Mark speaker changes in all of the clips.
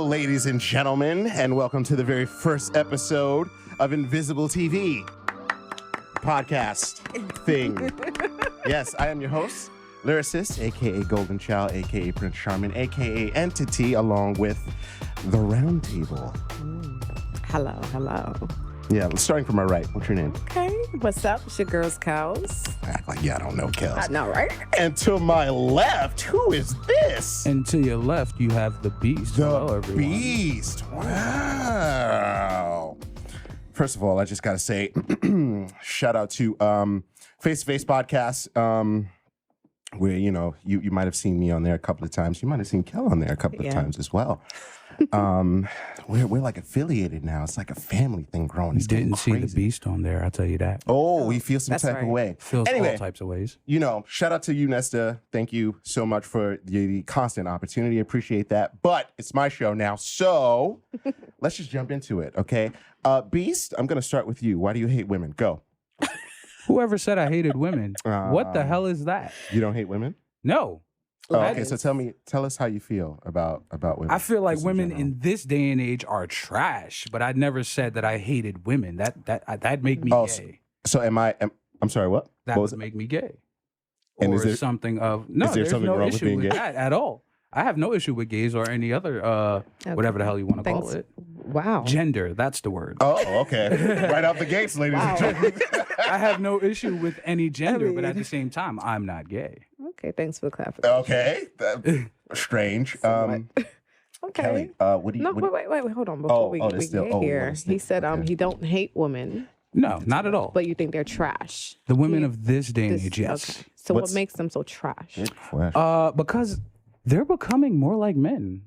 Speaker 1: ladies and gentlemen, and welcome to the very first episode of Invisible TV podcast thing. Yes, I am your host, lyricist, a.k.a. Golden Child, a.k.a. Prince Charming, a.k.a. Entity, along with the Round Table.
Speaker 2: Hello.
Speaker 1: Yeah, starting from my right. What's your name?
Speaker 2: Okay, what's up? It's your girl's Cows.
Speaker 1: Act like I don't know, Kels.
Speaker 2: I know, right?
Speaker 1: And to my left, who is this?
Speaker 3: And to your left, you have the Beast. Hello, everyone.
Speaker 1: Beast. Wow. First of all, I just got to say, shout out to Face to Face Podcast, where, you know, you might have seen me on there a couple of times. You might have seen Kel on there a couple of times as well. We're like affiliated now. It's like a family thing growing.
Speaker 3: You didn't see the Beast on there, I'll tell you that.
Speaker 1: Oh, we feel some type of way.
Speaker 3: Feels
Speaker 1: anyway,
Speaker 3: all types of ways.
Speaker 1: You know, shout out to you, Nesta. Thank you so much for the constant opportunity. Appreciate that. But it's my show now, so let's just jump into it, okay? Beast, I'm going to start with you. Why do you hate women? Go.
Speaker 3: Whoever said I hated women? What the hell is that?
Speaker 1: You don't hate women?
Speaker 3: No.
Speaker 1: Oh, okay, so tell us how you feel about women.
Speaker 3: I feel like women
Speaker 1: general.
Speaker 3: in this day and age are trash, but I never said that I hated women. That'd make me gay.
Speaker 1: So I'm sorry, what?
Speaker 3: That
Speaker 1: what
Speaker 3: would make me gay.
Speaker 1: And
Speaker 3: or
Speaker 1: is there
Speaker 3: something of no,
Speaker 1: is there
Speaker 3: there's
Speaker 1: something
Speaker 3: no
Speaker 1: wrong with
Speaker 3: issue
Speaker 1: being
Speaker 3: with
Speaker 1: gay?
Speaker 3: that at all. I have no issue with gays or any other whatever the hell you want to call it.
Speaker 2: Wow.
Speaker 3: Gender, that's the word.
Speaker 1: Oh, okay. Right out the gates, ladies and gentlemen.
Speaker 3: I have no issue with any gender, but at the same time, I'm not gay.
Speaker 2: Okay, thanks for the clarification.
Speaker 1: Okay. Strange.
Speaker 2: Okay.
Speaker 1: Kelly, what do you...
Speaker 2: No, wait, hold on. Before we get here, he said he don't hate women.
Speaker 3: No, not at all.
Speaker 2: But you think they're trash.
Speaker 3: The women of this day and age, yes.
Speaker 2: Okay. So what makes them so trash?
Speaker 3: Because they're becoming more like men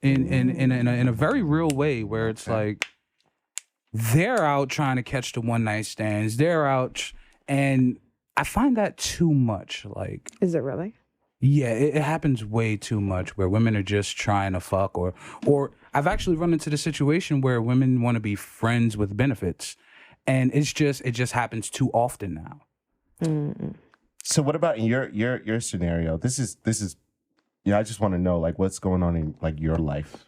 Speaker 3: in a very real way, where it's like they're out trying to catch the one night stands. They're out, and I find that too much. Like,
Speaker 2: is it really?
Speaker 3: Yeah, it happens way too much where women are just trying to fuck, or I've actually run into the situation where women want to be friends with benefits, and it just happens too often now.
Speaker 2: Mm-mm.
Speaker 1: So what about in your scenario? This is I just want to know, like, what's going on in like your life.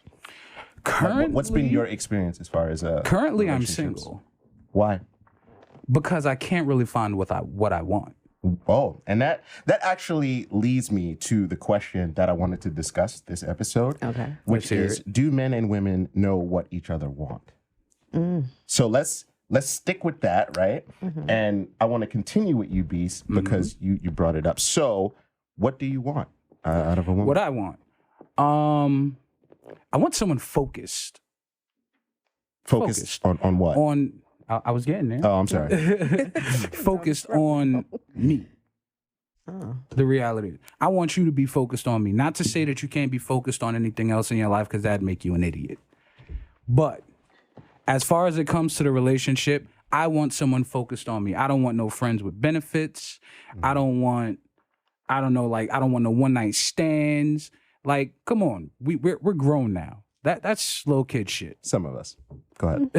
Speaker 3: Currently,
Speaker 1: like, what's been your experience as far as
Speaker 3: currently I'm single.
Speaker 1: Why?
Speaker 3: Because I can't really find what I want.
Speaker 1: Oh, and that actually leads me to the question that I wanted to discuss this episode.
Speaker 2: Okay.
Speaker 1: Which is, do men and women know what each other want? So let's stick with that, right? Mm-hmm. And I want to continue with you, Beast, because you brought it up. So what do you want out of a woman?
Speaker 3: What I want? I want someone focused.
Speaker 1: Focused on what?
Speaker 3: I was getting there.
Speaker 1: Oh, I'm sorry.
Speaker 3: Focused on me.
Speaker 2: Oh.
Speaker 3: The reality. I want you to be focused on me. Not to say that you can't be focused on anything else in your life, because that'd make you an idiot. But as far as it comes to the relationship, I want someone focused on me. I don't want no friends with benefits. I don't want no one night stands. Like, come on. We're grown now. That's little kid shit.
Speaker 1: Some of us. Go ahead.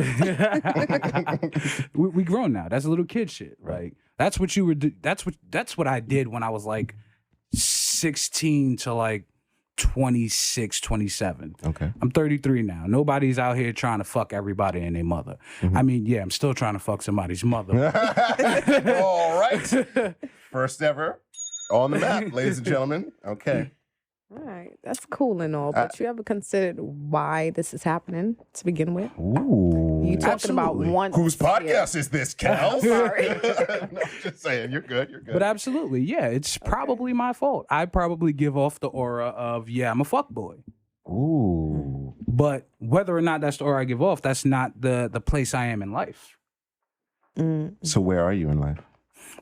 Speaker 3: we grown now. That's little kid shit. Right? That's what you were. That's what I did when I was like 16 to like 26, 27.
Speaker 1: Okay.
Speaker 3: I'm 33 now. Nobody's out here trying to fuck everybody and their mother. Mm-hmm. I mean, yeah, I'm still trying to fuck somebody's mother.
Speaker 1: All right. First ever on the map, ladies and gentlemen. Okay.
Speaker 2: All right, that's cool and all, but you ever considered why this is happening to begin with?
Speaker 1: Ooh,
Speaker 2: you talking about once?
Speaker 1: Whose podcast is this, Cal?
Speaker 2: Sorry.
Speaker 1: No, just saying, you're good.
Speaker 3: But absolutely, yeah, it's probably my fault. I probably give off the aura of, yeah, I'm a fuckboy.
Speaker 1: Ooh.
Speaker 3: But whether or not that's the aura I give off, that's not the place I am in life.
Speaker 1: So where are you in life?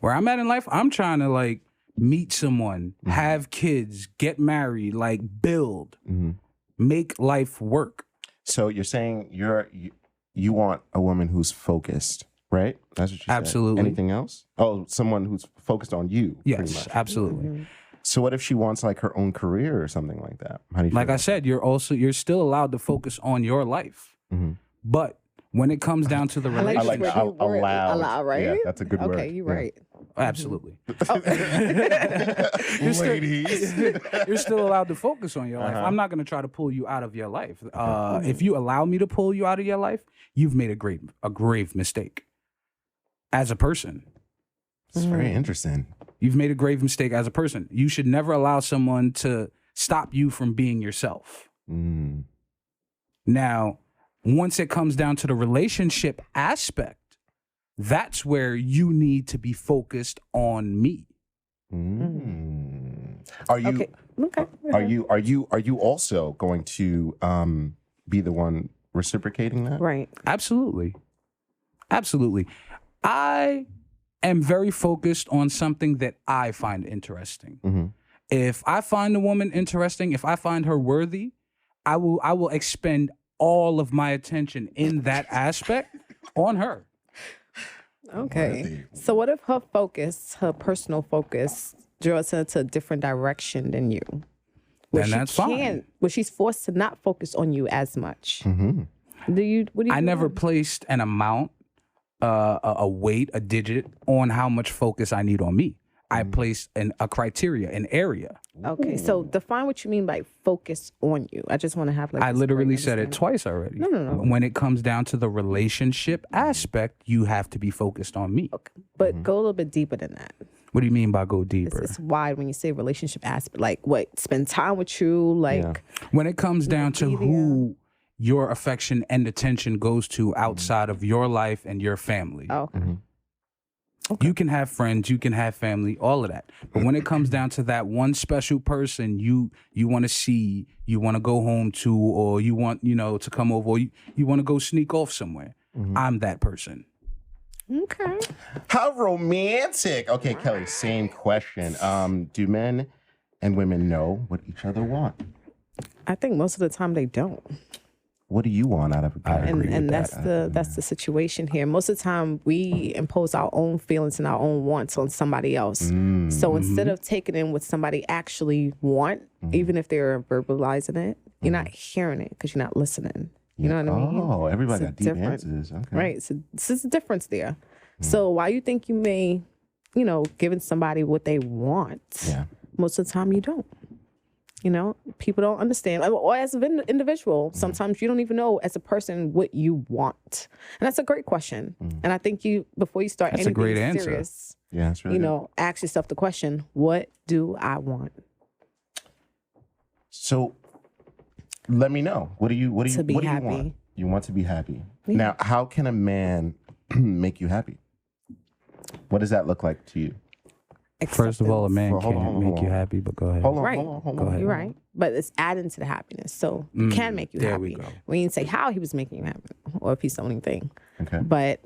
Speaker 3: Where I'm at in life, I'm trying to like meet someone, have kids, get married, like build, make life work.
Speaker 1: So you're saying you want a woman who's focused, right? That's what you said.
Speaker 3: Absolutely.
Speaker 1: Anything else? Oh, someone who's focused on you. Pretty
Speaker 3: Yes,
Speaker 1: much.
Speaker 3: absolutely.
Speaker 2: Mm-hmm.
Speaker 1: So what if she wants like her own career or something like that? How do you feel
Speaker 3: Like I said, you're still allowed to focus on your life.
Speaker 1: Mm-hmm.
Speaker 3: But when it comes down to the
Speaker 2: I like
Speaker 3: relationship,
Speaker 2: the word you
Speaker 1: allowed.
Speaker 2: allow, right?
Speaker 1: Yeah, that's a good word.
Speaker 2: Okay, you're
Speaker 1: Yeah.
Speaker 2: right.
Speaker 3: absolutely.
Speaker 1: Ladies.
Speaker 3: You're still allowed to focus on your life. I'm not going to try to pull you out of your life. If you allow me to pull you out of your life, you've made a grave mistake as a person.
Speaker 1: It's very interesting.
Speaker 3: You've made a grave mistake as a person. You should never allow someone to stop you from being yourself.
Speaker 1: Mm.
Speaker 3: Now, once it comes down to the relationship aspect, that's where you need to be focused on me.
Speaker 1: Mm. Are you
Speaker 2: Okay.
Speaker 1: are you also going to be the one reciprocating that?
Speaker 2: Right.
Speaker 3: Absolutely. Absolutely. I am very focused on something that I find interesting.
Speaker 1: Mm-hmm.
Speaker 3: If I find a woman interesting, if I find her worthy, I will expend all of my attention in that aspect on her.
Speaker 2: Okay. So what if her focus, her personal focus, draws her to a different direction than you?
Speaker 3: Then that's fine.
Speaker 2: Where she's forced to not focus on you as much.
Speaker 1: Mm-hmm.
Speaker 2: What do you
Speaker 3: I
Speaker 2: do
Speaker 3: never
Speaker 2: then?
Speaker 3: placed an amount, a weight, a digit on how much focus I need on me. I placed a criteria, an area.
Speaker 2: Okay, so define what you mean by focus on you. I just want to have like
Speaker 3: I
Speaker 2: this
Speaker 3: literally
Speaker 2: great
Speaker 3: said it
Speaker 2: understanding.
Speaker 3: twice already.
Speaker 2: No.
Speaker 3: When it comes down to the relationship aspect, you have to be focused on me.
Speaker 2: Okay, but go a little bit deeper than that.
Speaker 3: What do you mean by go
Speaker 2: It's,
Speaker 3: deeper?
Speaker 2: it's wide when you say relationship aspect. Like what? Spend time with you. Like
Speaker 3: When it comes down to
Speaker 2: be there.
Speaker 3: who your affection and attention goes to outside of your life and your family.
Speaker 2: okay.
Speaker 3: You can have friends, you can have family, all of that. But when it comes down to that one special person you want to see, you want to go home to, or you want, to come over, or you want to go sneak off somewhere, I'm that person.
Speaker 2: Okay.
Speaker 1: How romantic. Okay, Kelly, same question. Do men and women know what each other want?
Speaker 2: I think most of the time they don't.
Speaker 1: What do you want out of a guy?
Speaker 2: And that's the situation here. Most of the time we impose our own feelings and our own wants on somebody else. So instead of taking in what somebody actually want, even if they're verbalizing it, you're not hearing it because you're not listening. You know what I mean?
Speaker 1: Oh, everybody
Speaker 2: It's
Speaker 1: got deep
Speaker 2: different.
Speaker 1: answers. Okay.
Speaker 2: Right. So this is the difference there. So while you think you may, giving somebody what they want,
Speaker 1: Yeah.
Speaker 2: most of the time you don't. People don't understand. Or as an individual, sometimes you don't even know as a person what you want. And that's a great question. And I think before you start
Speaker 3: That's a
Speaker 2: anything
Speaker 3: great answer.
Speaker 2: serious,
Speaker 1: Yeah, that's really good.
Speaker 2: ask yourself the question, what do I want?
Speaker 1: So let me know. What do you
Speaker 2: To be
Speaker 1: what do you
Speaker 2: happy.
Speaker 1: want? You want to be happy. Now, how can a man make you happy? What does that look like to you?
Speaker 3: First of all, a man
Speaker 1: Well, hold on,
Speaker 3: can't
Speaker 1: hold
Speaker 3: make you
Speaker 1: on.
Speaker 3: happy, but go ahead.
Speaker 1: Hold on,
Speaker 2: Right.
Speaker 1: hold on.
Speaker 3: Go ahead.
Speaker 2: You're right. But it's adding to the happiness. So it can make you
Speaker 3: there
Speaker 2: happy.
Speaker 3: we go.
Speaker 2: We didn't say how he was making you happy or if he's the only thing.
Speaker 1: Okay.
Speaker 2: But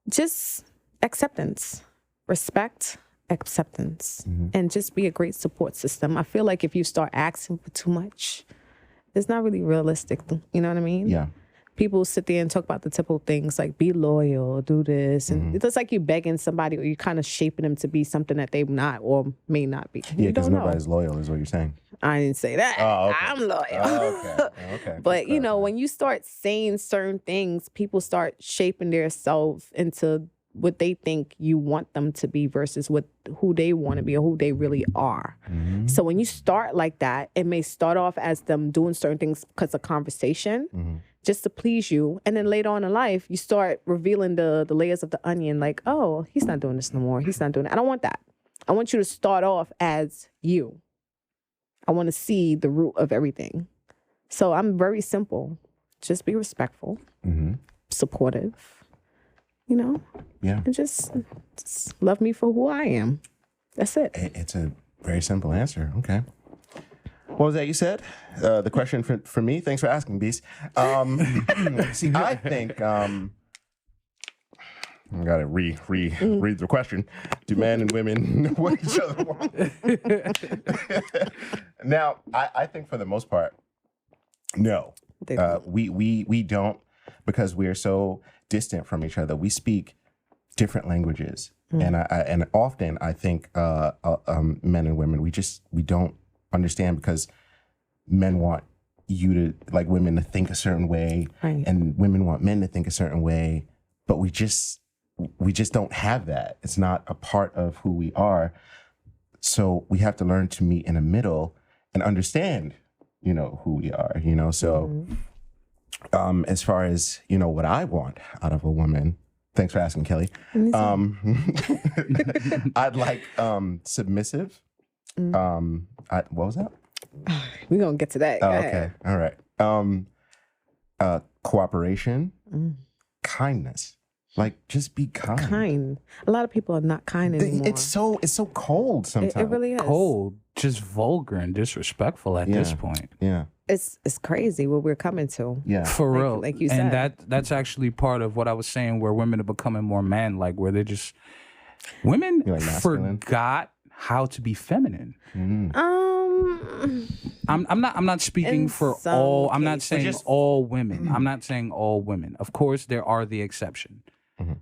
Speaker 2: just acceptance, respect, acceptance, and just be a great support system. I feel like if you start asking for too much, it's not really realistic. You know what I mean?
Speaker 1: Yeah.
Speaker 2: People sit there and talk about the typical things like be loyal, do this. And it's like you begging somebody or you kind of shaping them to be something that they not or may not be.
Speaker 1: Yeah,
Speaker 2: You
Speaker 1: because
Speaker 2: don't know.
Speaker 1: nobody's loyal is what you're saying.
Speaker 2: I didn't say that.
Speaker 1: Oh, okay.
Speaker 2: I'm loyal.
Speaker 1: Okay.
Speaker 2: But when you start saying certain things, people start shaping themselves into what they think you want them to be versus who they want to be or who they really are. So when you start like that, it may start off as them doing certain things because of conversation, just to please you. And then later on in life, you start revealing the layers of the onion like, oh, he's not doing this no more. He's not doing it. I don't want that. I want you to start off as you. I want to see the root of everything. So I'm very simple. Just be respectful, supportive,
Speaker 1: Yeah.
Speaker 2: and just love me for who I am. That's it.
Speaker 1: It's a very simple answer. Okay. What was that you said? The question for me? Thanks for asking, Beast. See, I think I gotta read the question. Do men and women know what each other want? Now, I think for the most part, no.
Speaker 2: They don't.
Speaker 1: We don't, because we are so distant from each other. We speak different languages, and often I think men and women we don't understand because men want you to like women to think a certain way,
Speaker 2: Right.
Speaker 1: and women want men to think a certain way, but we just don't have that. It's not a part of who we are. So we have to learn to meet in the middle and understand, who we are, So as far as, what I want out of a woman, thanks for asking, Kelly. I'd like submissive. What was that?
Speaker 2: We're going to get to that.
Speaker 1: Oh,
Speaker 2: Go
Speaker 1: okay.
Speaker 2: ahead.
Speaker 1: All right. Cooperation, kindness. Like, just be kind.
Speaker 2: Kind. A lot of people are not kind anymore.
Speaker 1: It's so cold sometimes.
Speaker 2: It really is.
Speaker 3: Cold, just vulgar and disrespectful at this point.
Speaker 1: Yeah.
Speaker 2: It's crazy what we're coming to.
Speaker 1: Yeah.
Speaker 3: For real.
Speaker 2: Like you said.
Speaker 3: And that's actually part of what I was saying, where women are becoming more man-like, where they just women
Speaker 1: You're like masculine?
Speaker 3: forgot how to be feminine.
Speaker 1: Mm.
Speaker 3: I'm not speaking
Speaker 2: In
Speaker 3: for
Speaker 2: some
Speaker 3: all. I'm not
Speaker 2: cases.
Speaker 3: saying all women. I'm not saying all women. Of course, there are the exception.
Speaker 1: Mm-hmm.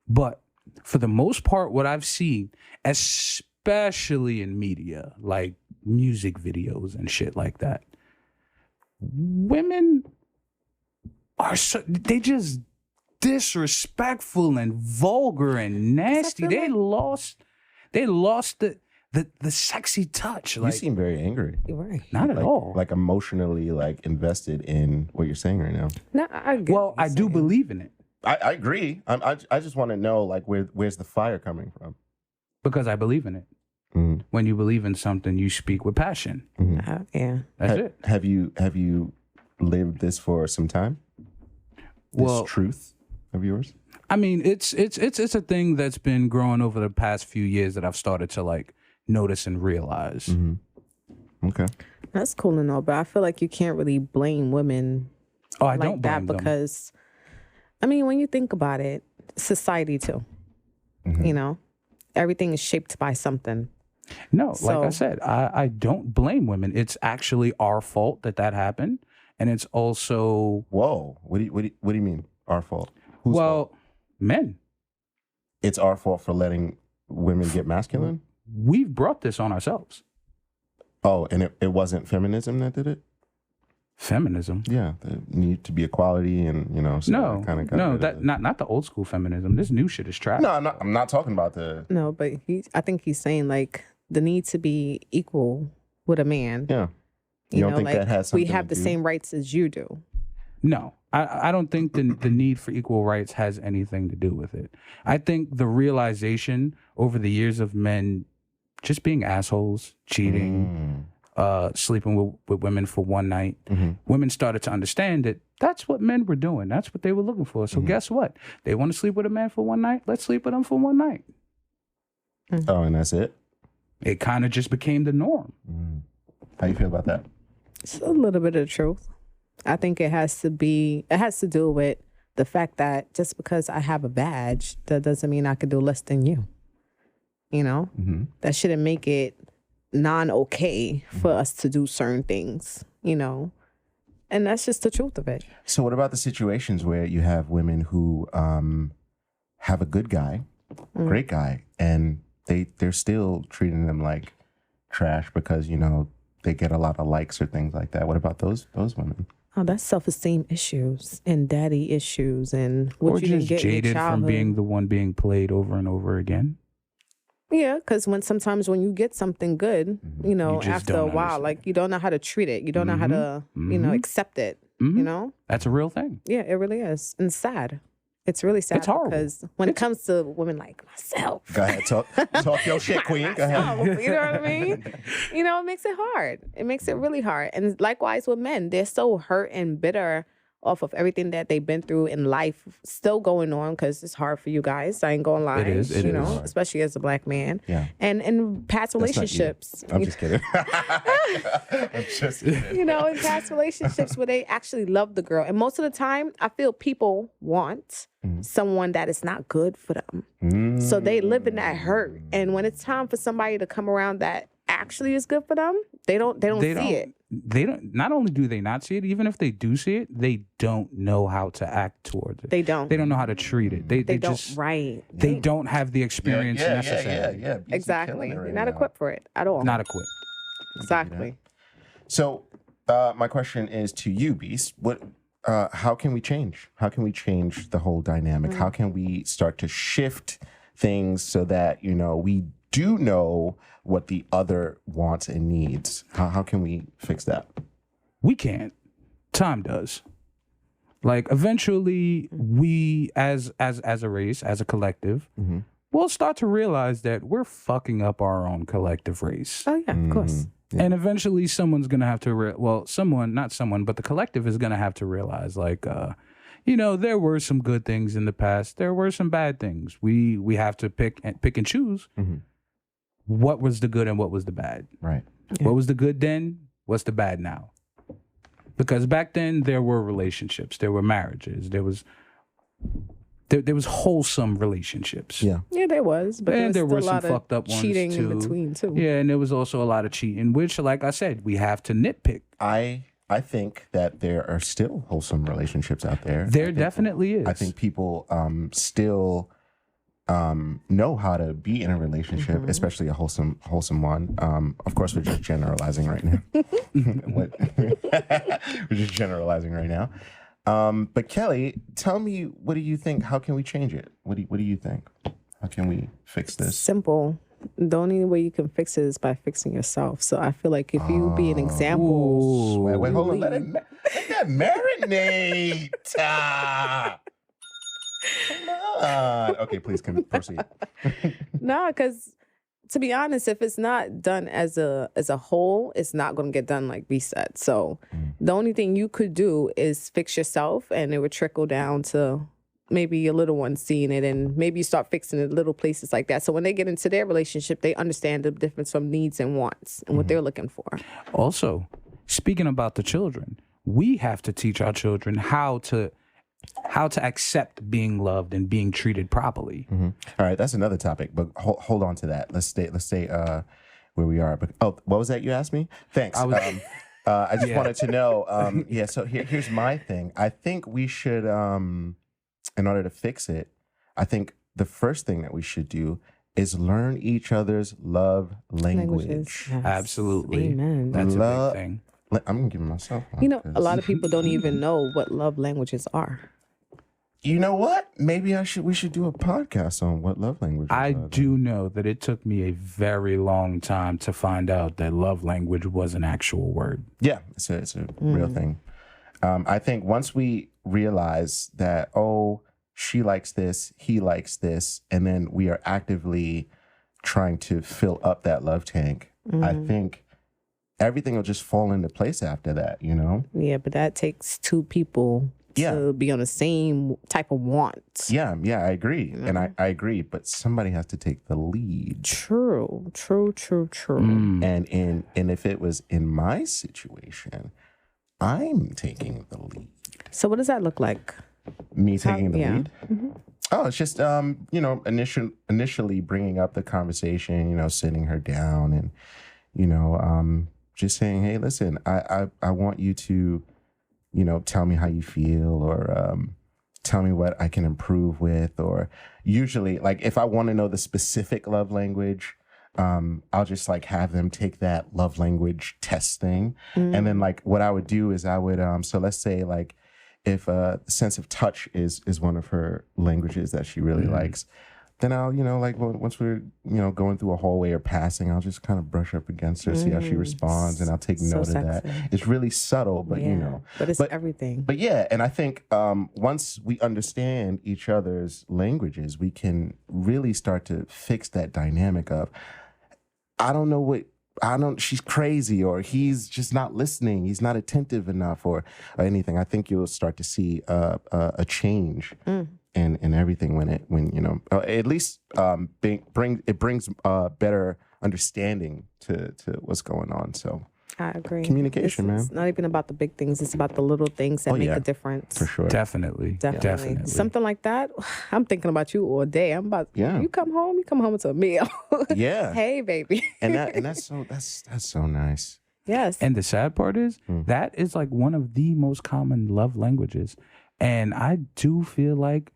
Speaker 3: But for the most part, what I've seen, especially in media, like music videos and shit like that, women are they just disrespectful and vulgar and nasty. They lost the sexy touch.
Speaker 1: You
Speaker 3: Like,
Speaker 1: seem very angry.
Speaker 2: You're right.
Speaker 3: not at all.
Speaker 1: Like emotionally invested in what you're saying right now.
Speaker 2: No, I get
Speaker 3: Well,
Speaker 2: what you're
Speaker 3: I do
Speaker 2: saying.
Speaker 3: believe in it
Speaker 1: I agree. I just want to know like where's the fire coming from?
Speaker 3: because I believe in it.
Speaker 1: Mm.
Speaker 3: When you believe in something, you speak with passion.
Speaker 2: Yeah.
Speaker 3: That's it.
Speaker 1: Have you lived this for some time? This truth of yours?
Speaker 3: I mean, it's a thing that's been growing over the past few years that I've started to like notice and realize.
Speaker 1: Mm-hmm. Okay.
Speaker 2: That's cool and all, but I feel like you can't really blame women
Speaker 3: Oh, I
Speaker 2: like
Speaker 3: don't
Speaker 2: that
Speaker 3: blame them.
Speaker 2: because, I mean, when you think about it, society too, everything is shaped by something.
Speaker 3: No, like I
Speaker 2: So-
Speaker 3: said, I don't blame women. It's actually our fault that happened, and it's also
Speaker 1: Whoa. What do you mean? Our fault? Whose fault?
Speaker 3: men.
Speaker 1: It's our fault for letting women get masculine?
Speaker 3: We've brought this on ourselves.
Speaker 1: Oh, and it wasn't feminism that did it?
Speaker 3: Feminism.
Speaker 1: Yeah, the need to be equality and so
Speaker 3: No,
Speaker 1: kind of
Speaker 3: not the old school feminism. This new shit is trash.
Speaker 1: No, I'm not talking about the
Speaker 2: No, but I think he's saying like the need to be equal with a man.
Speaker 1: yeah.
Speaker 2: You
Speaker 1: don't
Speaker 2: know,
Speaker 1: think
Speaker 2: like
Speaker 1: that has
Speaker 2: we
Speaker 1: something
Speaker 2: have
Speaker 1: to
Speaker 2: the
Speaker 1: do?
Speaker 2: same rights as you do.
Speaker 3: No, I don't think the need for equal rights has anything to do with it. I think the realization over the years of men just being assholes, cheating, sleeping with women for one night, women started to understand that that's what men were doing. That's what they were looking for. So guess what? They want to sleep with a man for one night. Let's sleep with them for one night.
Speaker 1: Oh, and that's it?
Speaker 3: It kind of just became the norm.
Speaker 1: How you feel about that?
Speaker 2: It's a little bit of truth. I think it has to do with the fact that just because I have a badge, that doesn't mean I could do less than you. That shouldn't make it non-okay for us to do certain things, and that's just the truth of it.
Speaker 1: So what about the situations where you have women who have a good guy, great guy, and they're still treating them like trash because, they get a lot of likes or things like that. What about those women?
Speaker 2: Oh, that's self-esteem issues and daddy issues and what
Speaker 3: Or
Speaker 2: you didn't
Speaker 3: just
Speaker 2: get in your
Speaker 3: jaded from
Speaker 2: childhood.
Speaker 3: being the one being played over and over again.
Speaker 2: Yeah, because sometimes when you get something good,
Speaker 3: just
Speaker 2: after a
Speaker 3: don't
Speaker 2: while,
Speaker 3: understand.
Speaker 2: like you don't know how to treat it. You don't know how to, accept it.
Speaker 3: That's a real thing.
Speaker 2: Yeah, it really is. And sad. It's really sad.
Speaker 3: It's horrible.
Speaker 2: Because when it comes to women like myself,
Speaker 1: Go ahead, talk your shit, queen. Go ahead.
Speaker 2: you know what I mean? It makes it hard. It makes it really hard. And likewise with men, they're so hurt and bitter off of everything that they've been through in life, still going on because it's hard for you guys. I ain't gonna lie.
Speaker 3: It is.
Speaker 2: Especially as a black man.
Speaker 1: Yeah.
Speaker 2: And in past
Speaker 1: That's not you.
Speaker 2: relationships.
Speaker 1: I'm just kidding. I'm just kidding.
Speaker 2: In past relationships where they actually love the girl. And most of the time, I feel people want someone that is not good for them. So they live in that hurt. And when it's time for somebody to come around that actually is good for them, they don't see it.
Speaker 3: They don't. Not only do they not see it, even if they do see it, they don't know how to act towards it.
Speaker 2: They don't.
Speaker 3: They don't know how to treat it. They
Speaker 2: They don't.
Speaker 3: just.
Speaker 2: Right.
Speaker 3: They don't have the experience necessary.
Speaker 1: Yeah.
Speaker 2: Exactly. They're not equipped for it at all.
Speaker 3: Not equipped.
Speaker 2: Exactly.
Speaker 1: So my question is to you, Beast. How can we change? How can we change the whole dynamic? How can we start to shift things so that, we do know what the other wants and needs? How can we fix that?
Speaker 3: We can't. Time does. Like eventually we as a race, as a collective, we'll start to realize that we're fucking up our own collective race.
Speaker 2: Oh yeah, of course.
Speaker 1: Yeah.
Speaker 3: And eventually someone's going to have to, not someone, but the collective is going to have to realize like, there were some good things in the past. There were some bad things. We have to pick and choose what was the good and what was the bad.
Speaker 1: Right.
Speaker 3: What was the good then? What's the bad now? Because back then there were relationships, there were marriages, there was wholesome relationships.
Speaker 1: Yeah.
Speaker 2: Yeah, there was, but
Speaker 3: And there were
Speaker 2: a
Speaker 3: some
Speaker 2: lot of
Speaker 3: fucked up ones
Speaker 2: cheating
Speaker 3: too.
Speaker 2: in between too.
Speaker 3: Yeah, and there was also a lot of cheating, which, like I said, we have to nitpick.
Speaker 1: I think that there are still wholesome relationships out there.
Speaker 3: There definitely is.
Speaker 1: I think people still know how to be in a relationship, especially a wholesome one. Of course, we're just generalizing right now. We're just generalizing right now. But Kelly, tell me, what do you think? How can we change it? What do you think? How can we fix this?
Speaker 2: Simple. The only way you can fix it is by fixing yourself. So I feel like if you be an example,
Speaker 1: Wait, hold on. Let that marinate. Come on. Okay, please proceed.
Speaker 2: no, because to be honest, if it's not done as a whole, it's not going to get done like we said. So the only thing you could do is fix yourself, and it would trickle down to maybe your little one seeing it, and maybe you start fixing it little places like that. So when they get into their relationship, they understand the difference from needs and wants and what they're looking for.
Speaker 3: Also, speaking about the children, we have to teach our children how to accept being loved and being treated properly.
Speaker 1: All right, that's another topic, but hold on to that. Let's stay where we are. But what was that you asked me? Thanks. I just wanted to know. So here's my thing. I think we should, in order to fix it, I think the first thing that we should do is learn each other's love language.
Speaker 2: Yes.
Speaker 3: Absolutely.
Speaker 2: Amen.
Speaker 3: That's a big thing.
Speaker 1: I'm giving myself one.
Speaker 2: A lot of people don't even know what love languages are.
Speaker 1: You know what? Maybe we should do a podcast on what love language
Speaker 3: I do know that it took me a very long time to find out that love language was an actual word.
Speaker 1: Yeah, it's a real thing. I think once we realize that, she likes this, he likes this, and then we are actively trying to fill up that love tank, I think everything will just fall into place after that,
Speaker 2: Yeah, but that takes two people to be on the same type of wants.
Speaker 1: Yeah, I agree. And I agree, but somebody has to take the lead.
Speaker 2: True.
Speaker 1: And if it was in my situation, I'm taking the lead.
Speaker 2: So what does that look like?
Speaker 1: Me taking the lead?
Speaker 2: Mm-hmm.
Speaker 1: Oh, it's just initially bringing up the conversation, sitting her down and just saying, hey, listen, I want you to tell me how you feel, or tell me what I can improve with, or usually, like, if I want to know the specific love language, I'll just like have them take that love language test thing. And then like what I would do is I would, so let's say like if sense of touch is one of her languages that she really likes, then I'll, once we're, going through a hallway or passing, I'll just kind of brush up against her, see how she responds, and I'll take note of that. It's really subtle, but
Speaker 2: But it's everything.
Speaker 1: But yeah, and I think once we understand each other's languages, we can really start to fix that dynamic of, she's crazy, or he's just not listening, he's not attentive enough, or anything. I think you'll start to see a change in everything when at least brings better understanding to what's going on. So
Speaker 2: I agree.
Speaker 1: Communication, man.
Speaker 2: It's not even about the big things. It's about the little things that make a difference.
Speaker 1: For sure.
Speaker 3: Definitely.
Speaker 2: Something like that. I'm thinking about you all day. You come home to a meal.
Speaker 1: Yeah.
Speaker 2: Hey, baby.
Speaker 1: And that's so nice.
Speaker 2: Yes.
Speaker 3: And the sad part is that is like one of the most common love languages. And I do feel like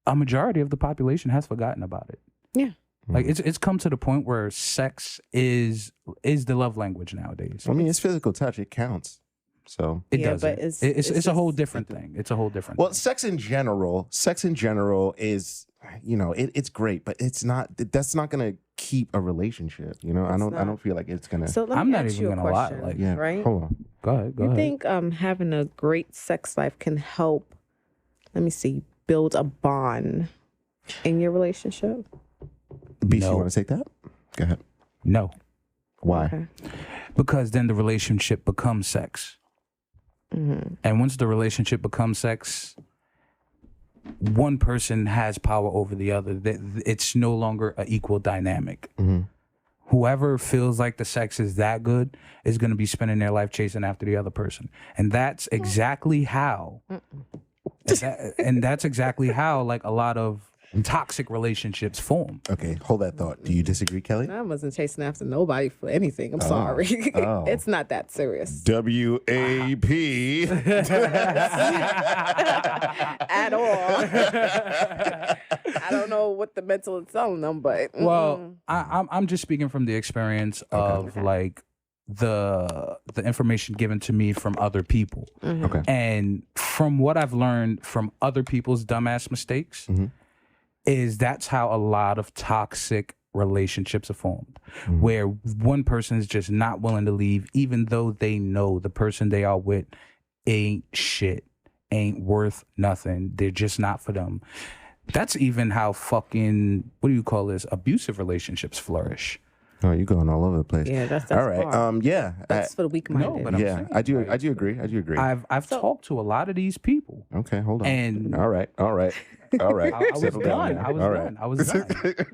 Speaker 3: a majority of the population has forgotten about it.
Speaker 2: Yeah.
Speaker 3: Like it's come to the point where sex is the love language nowadays.
Speaker 1: I mean, it's physical touch. It counts. So
Speaker 3: It
Speaker 2: Yeah,
Speaker 3: doesn't.
Speaker 2: but it's
Speaker 3: It's a whole
Speaker 2: just-
Speaker 3: different thing. It's a whole different
Speaker 1: well,
Speaker 3: thing.
Speaker 1: sex in general is, it's great, but that's not gonna keep a relationship. I
Speaker 2: It's
Speaker 1: I
Speaker 2: not.
Speaker 1: don't feel like it's gonna.
Speaker 2: So let
Speaker 3: I'm
Speaker 2: me
Speaker 3: not
Speaker 2: ask
Speaker 3: even
Speaker 2: you a
Speaker 3: gonna lie,
Speaker 2: question,
Speaker 3: like-
Speaker 1: Yeah,
Speaker 2: right?
Speaker 1: hold on.
Speaker 3: Go ahead. Go
Speaker 2: You
Speaker 3: ahead.
Speaker 2: think having a great sex life can help, let me see, build a bond in your relationship?
Speaker 1: BC,
Speaker 3: No.
Speaker 1: you want to take that? Go ahead.
Speaker 3: No,
Speaker 1: Why?
Speaker 2: Okay.
Speaker 3: because then the relationship becomes sex.
Speaker 2: Mm-hmm.
Speaker 3: And once the relationship becomes sex, one person has power over the other. It's no longer an equal dynamic.
Speaker 1: Mm-hmm.
Speaker 3: Whoever feels like the sex is that good is going to be spending their life chasing after the other person. And that's exactly how, and that's exactly how like a lot of toxic relationships form.
Speaker 1: Okay, hold that thought. Do you disagree, Kelly?
Speaker 2: I wasn't chasing after nobody for anything. I'm sorry.
Speaker 1: Oh.
Speaker 2: It's not that serious
Speaker 1: WAP.
Speaker 2: at all. I don't know what the mental is telling them, but
Speaker 3: Well, I'm just speaking from the experience of like the information given to me from other people,
Speaker 1: Okay.
Speaker 3: and from what I've learned from other people's dumbass mistakes, is that's how a lot of toxic relationships are formed, where one person is just not willing to leave, even though they know the person they are with ain't shit, ain't worth nothing. They're just not for them. That's even how fucking, what do you call this, abusive relationships flourish.
Speaker 1: Oh, you're going all over the place.
Speaker 2: yeah, that's
Speaker 1: All right.
Speaker 2: hard.
Speaker 1: Yeah.
Speaker 2: That's for the weak-minded.
Speaker 3: but I'm
Speaker 1: yeah.
Speaker 3: saying,
Speaker 1: I do.
Speaker 3: like,
Speaker 1: I do agree. I do agree.
Speaker 3: I've talked to a lot of these people.
Speaker 1: Okay. Hold on.
Speaker 3: And-
Speaker 1: all right. All right. All right.
Speaker 3: I was
Speaker 1: Settle down
Speaker 3: done.
Speaker 1: now.
Speaker 3: I was
Speaker 1: All
Speaker 3: done.
Speaker 1: right.
Speaker 3: I was done.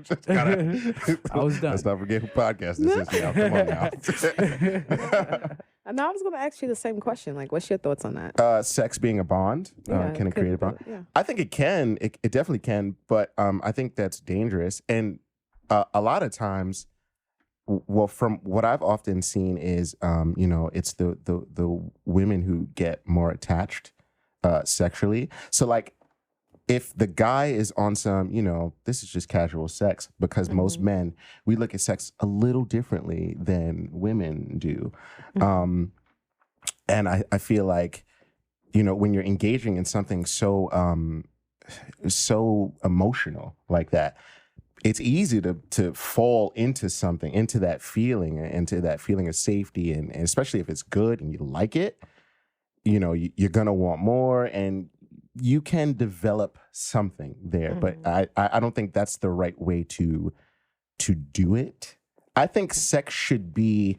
Speaker 1: Just gotta-
Speaker 3: I was done.
Speaker 1: Let's not forget who podcast this is now. Come on now.
Speaker 2: And now I was going to ask you the same question. Like, what's your thoughts on that?
Speaker 1: Sex being a bond.
Speaker 2: Yeah,
Speaker 1: Can it create a bond?
Speaker 2: Yeah.
Speaker 1: I think it can. It definitely can. But I think that's dangerous. And a lot of times, well, from what I've often seen is, it's the women who get more attached sexually. So like, if the guy is on some, this is just casual sex, because most men, we look at sex a little differently than women do. And I feel like, when you're engaging in something so emotional like that, it's easy to fall into something, into that feeling of safety. And especially if it's good and you like it, you're going to want more, and you can develop something there. But I don't think that's the right way to do it. I think sex should be,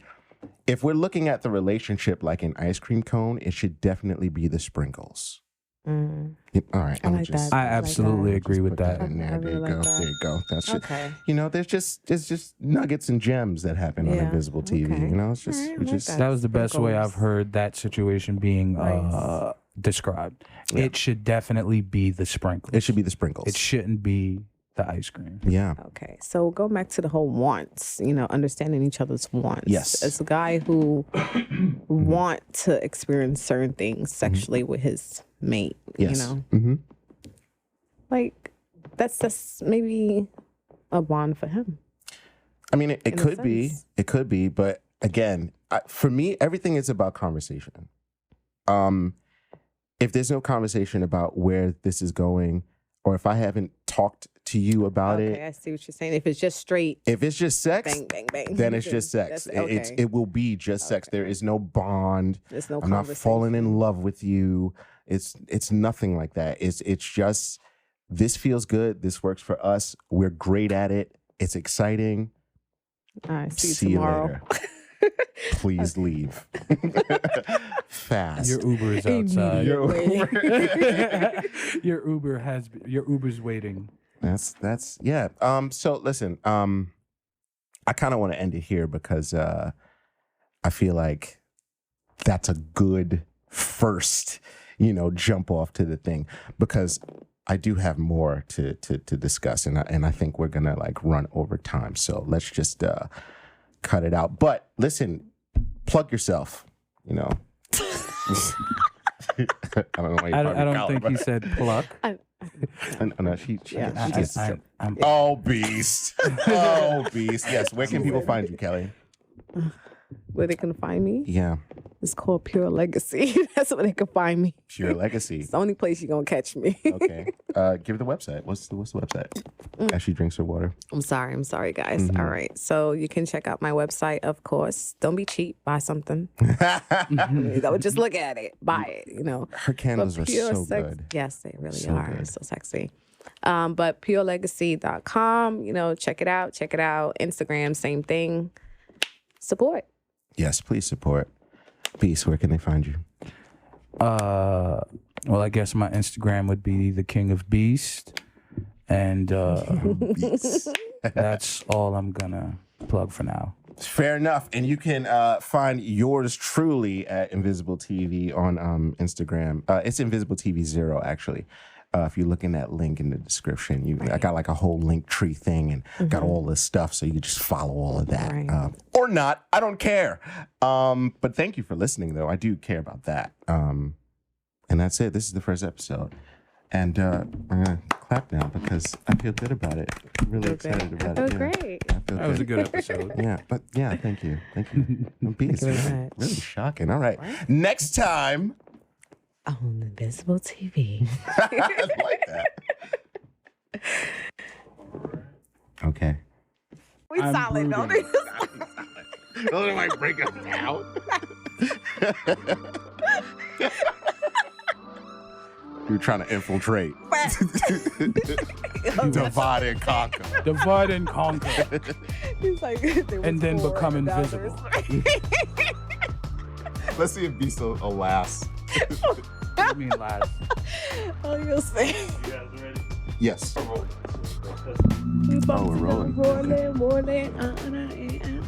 Speaker 1: if we're looking at the relationship like an ice cream cone, it should definitely be the sprinkles. All right.
Speaker 2: I like that.
Speaker 3: I absolutely
Speaker 2: that.
Speaker 3: agree with
Speaker 1: Put that
Speaker 3: that.
Speaker 1: in there.
Speaker 2: I
Speaker 1: There
Speaker 2: really
Speaker 1: you
Speaker 2: like
Speaker 1: go.
Speaker 2: that.
Speaker 1: There you go. That's just,
Speaker 2: Okay.
Speaker 1: there's just nuggets and gems that happen on
Speaker 2: Yeah,
Speaker 1: Invisible TV.
Speaker 2: okay.
Speaker 1: It's just,
Speaker 2: All right, I
Speaker 1: we
Speaker 2: like
Speaker 1: just
Speaker 2: that.
Speaker 3: That was the best way I've
Speaker 2: Sprinkles.
Speaker 3: heard that situation being
Speaker 2: Nice.
Speaker 3: described.
Speaker 1: Yeah.
Speaker 3: It should definitely be the sprinkles.
Speaker 1: it should be the sprinkles.
Speaker 3: It shouldn't be the ice cream.
Speaker 1: Yeah.
Speaker 2: Okay, so going back to the whole wants, understanding each other's wants.
Speaker 1: Yes.
Speaker 2: As a guy who want to experience certain things sexually with his mate,
Speaker 1: Yes. Mm-hmm.
Speaker 2: like that's maybe a bond for him.
Speaker 1: I mean, it
Speaker 2: In a
Speaker 1: could be.
Speaker 2: sense.
Speaker 1: It could be. But again, for me, everything is about conversation. If there's no conversation about where this is going, or if I haven't talked to you about
Speaker 2: Okay,
Speaker 1: it,
Speaker 2: I see what you're saying. If it's just straight,
Speaker 1: if it's just sex,
Speaker 2: bang, bang, bang,
Speaker 1: then it's just sex.
Speaker 2: that's- okay.
Speaker 1: It will be just sex.
Speaker 2: Okay.
Speaker 1: There is no bond.
Speaker 2: There's no
Speaker 1: I'm not falling in
Speaker 2: conversation.
Speaker 1: love with you. It's nothing like that. It's just, this feels good. This works for us. We're great at it. It's exciting.
Speaker 2: All right, see
Speaker 1: See
Speaker 2: you
Speaker 1: you
Speaker 2: tomorrow.
Speaker 1: later. Please leave. Fast.
Speaker 3: Your Uber is outside.
Speaker 2: Immediately.
Speaker 3: Your Uber's waiting.
Speaker 1: That's yeah. So listen, I kind of want to end it here because I feel like that's a good first, jump off to the thing, because I do have more to discuss, and I think we're gonna like run over time. So let's just cut it out. But listen, plug yourself. I don't know why you
Speaker 3: I don't think he said pluck.
Speaker 1: No, she
Speaker 2: Yeah,
Speaker 1: she just
Speaker 3: I'm-
Speaker 1: oh beast. Oh beast. Yes, where can people find you, Kelly?
Speaker 2: where they can find me.
Speaker 1: Yeah.
Speaker 2: It's called Pure Legacy. That's where they can find me.
Speaker 1: Pure Legacy.
Speaker 2: It's the only place you're going to catch me.
Speaker 1: Okay. Give the website. What's the website? As she drinks her water.
Speaker 2: I'm sorry, guys. All right. So you can check out my website, of course. Don't be cheap. Buy something. Don't just look at it. Buy it, you know.
Speaker 1: Her candles are so good.
Speaker 2: Yes, they really
Speaker 1: So
Speaker 2: are.
Speaker 1: good.
Speaker 2: So sexy. But purelegacy.com, you know, check it out. Instagram, same thing. Support.
Speaker 1: Yes, please support. Beast, where can they find you?
Speaker 3: Well, I guess my Instagram would be the King of Beast, and
Speaker 1: Beast.
Speaker 3: that's all I'm gonna plug for now.
Speaker 1: Fair enough. And you can find yours truly at Invisible TV on Instagram. It's Invisible TV 0, actually. If you look in that link in the description, I got like a whole link tree thing and got all this stuff, so you can just follow all of that.
Speaker 2: Right.
Speaker 1: Or not, I don't care. But thank you for listening, though. I do care about that. And that's it. This is the first episode. And we're going to clap now because I feel good about it. I'm really excited about it.
Speaker 2: Oh, great.
Speaker 1: I feel
Speaker 3: That was a good episode.
Speaker 1: Yeah, but yeah, thank you. Thank you. Beast,
Speaker 2: you very much.
Speaker 1: really shocking. All right. Next time.
Speaker 2: On Invisible TV.
Speaker 1: I like that. Okay.
Speaker 2: We
Speaker 3: I'm
Speaker 2: solid, no?
Speaker 3: brooding.
Speaker 1: Those are my breakup now. You're trying to infiltrate. Divide and conquer.
Speaker 3: Divide and conquer,
Speaker 2: He's like,
Speaker 3: and then become invisible.
Speaker 1: Let's see if Beast will last.
Speaker 3: I mean, last.
Speaker 2: Oh, you'll see.
Speaker 4: You guys ready?
Speaker 1: Yes.
Speaker 4: Roll.
Speaker 1: we're rolling.
Speaker 2: Rolling.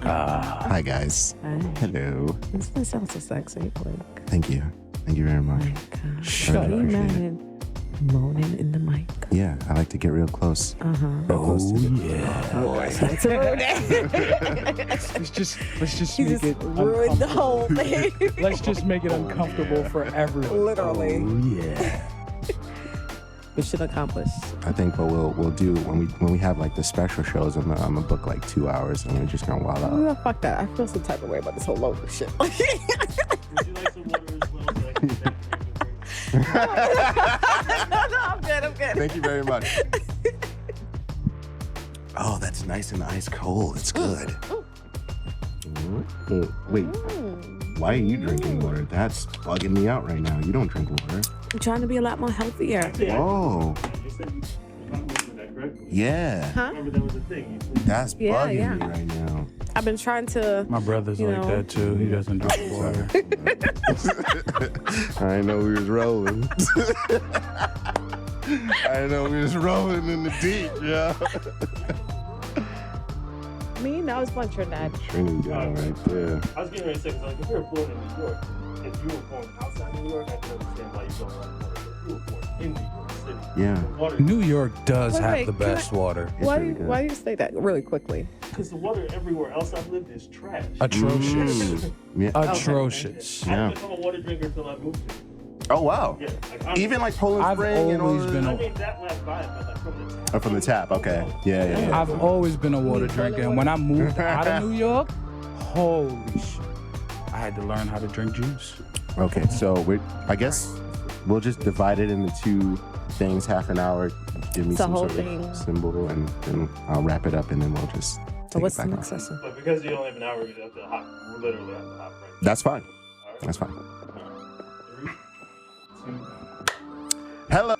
Speaker 1: Hi, guys.
Speaker 2: Hi.
Speaker 1: Hello.
Speaker 2: This sounds so sexy. Like,
Speaker 1: Thank you. Thank you very much.
Speaker 2: my God.
Speaker 3: Shut
Speaker 1: up.
Speaker 2: Are you mad? Moaning in the mic.
Speaker 1: Yeah, I like to get real close.
Speaker 2: Uh-huh.
Speaker 1: Real close to the-
Speaker 3: yeah.
Speaker 1: Boy.
Speaker 3: Let's just
Speaker 2: He
Speaker 3: make
Speaker 2: just
Speaker 3: it
Speaker 2: ruined the whole thing.
Speaker 3: Let's just make it uncomfortable for everyone.
Speaker 2: Literally.
Speaker 3: Oh, yeah.
Speaker 2: Mission accomplished.
Speaker 1: I think what we'll do when we have like the special shows, I'm gonna book like 2 hours and we're just gonna wild out.
Speaker 2: Oh, fuck that. I feel some type of way about this whole local shit.
Speaker 4: Would you like some water as well? So I can get back
Speaker 2: no, I'm good.
Speaker 1: Thank you very much. Oh, that's nice and ice cold. It's good. Wait, why are you drinking water? That's bugging me out right now. You don't drink water.
Speaker 2: I'm trying to be a lot more healthier.
Speaker 1: Whoa.
Speaker 4: You said you talked about that, correct?
Speaker 1: Yeah.
Speaker 2: Huh?
Speaker 4: Remember that was a thing.
Speaker 1: That's
Speaker 2: Yeah,
Speaker 1: bugging
Speaker 2: yeah.
Speaker 1: me right now.
Speaker 2: I've been trying to.
Speaker 3: My brother's
Speaker 2: You
Speaker 3: like
Speaker 2: know.
Speaker 3: that too. He doesn't drink water.
Speaker 1: I know we was rolling. I know we was rolling in the deep, yeah.
Speaker 2: Me? No, it's fun, Trinidad.
Speaker 1: Trinity guy right there.
Speaker 4: I was getting ready to say, because like, if you're born in New York, if you were born outside New York, I can understand why you don't like water. But if you were born in New York City,
Speaker 1: Yeah.
Speaker 4: the water,
Speaker 3: New York does
Speaker 2: Wait,
Speaker 3: have
Speaker 2: wait,
Speaker 3: the
Speaker 2: can I-
Speaker 3: best water.
Speaker 1: It's
Speaker 2: Why
Speaker 1: really
Speaker 2: do
Speaker 1: good.
Speaker 2: you say that really quickly?
Speaker 4: because the water everywhere else I've lived is trash.
Speaker 3: Atrocious.
Speaker 1: Yeah.
Speaker 3: Atrocious.
Speaker 4: I
Speaker 1: Yeah.
Speaker 4: didn't become a water drinker until I moved here.
Speaker 1: Oh wow.
Speaker 4: Yeah, like,
Speaker 1: Even like Poland
Speaker 3: I've
Speaker 1: Spring and all
Speaker 3: always been
Speaker 1: that?
Speaker 4: I mean that last vibe, but like from the tap.
Speaker 1: Oh, from the tap. Okay. Yeah.
Speaker 3: I've always been a water drinker, and when I moved out of New York, holy shit, I had to learn how to drink juice.
Speaker 1: Okay. So I guess we'll just divide it into 2 things. Half an hour. Give me
Speaker 2: It's a
Speaker 1: some
Speaker 2: whole
Speaker 1: sort
Speaker 2: thing.
Speaker 1: of symbol, and then I'll wrap it up, and then we'll just
Speaker 2: So
Speaker 1: take
Speaker 2: what's
Speaker 1: it
Speaker 2: the
Speaker 1: back
Speaker 2: next
Speaker 1: on.
Speaker 2: session?
Speaker 4: But because you only have an hour, you have to hop. We literally have to hop right.
Speaker 1: That's fine.
Speaker 4: All right.
Speaker 1: That's fine.
Speaker 4: 3, 2.